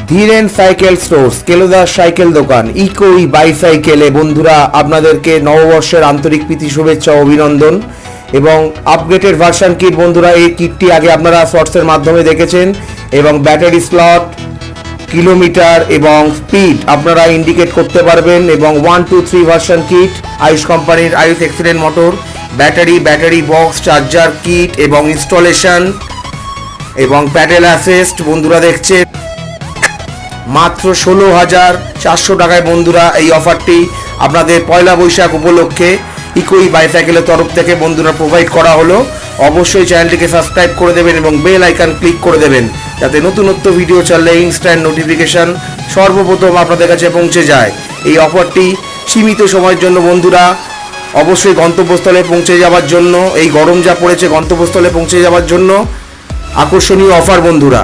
Dhiren cycle stores, কেলোদাস cycle দোকান, echoey বাইসাইকেলে বন্ধুরা আপনাদেরকে নববর্ষের আন্তরিক প্রীতি শুভেচ্ছা ও অভিনন্দন। এবং আপগ্রেডেড ভার্সন কিট বন্ধুরা, এই কিটটি আগে আপনারা শর্টসের মাধ্যমে দেখেছেন এবং ব্যাটারি স্লট, কিলোমিটার এবং স্পিড আপনারা ইন্ডিকেট করতে পারবেন। এবং 1, 2, 3 ভার্সন কিট, আইস কোম্পানির ice excellent motor, battery box, charger kit এবং ইনস্টলেশন এবং প্যাডেল অ্যাসিস্ট বন্ধুরা দেখছেন মাত্র 16,400 টাকায় বন্ধুরা। এই অফারটি আপনাদের পয়লা বৈশাখ উপলক্ষে ইকোই বাইসাইকেলের তরফ থেকে বন্ধুরা প্রোভাইড করা হলো। অবশ্যই চ্যানেলটিকে সাবস্ক্রাইব করে দেবেন এবং বেল আইকন ক্লিক করে দেবেন, যাতে নতুনত্ব ভিডিও ছাড়লে ইনস্ট্যান্ট নোটিফিকেশন সর্বপ্রথম আপনাদের কাছে পৌঁছে যায়। এই অফারটি সীমিত সময়ের জন্য বন্ধুরা, অবশ্যই গন্তব্যস্থলে পৌঁছে যাওয়ার জন্য, এই গরম যা পড়েছে গন্তব্যস্থলে পৌঁছে যাওয়ার জন্য আকর্ষণীয় অফার বন্ধুরা।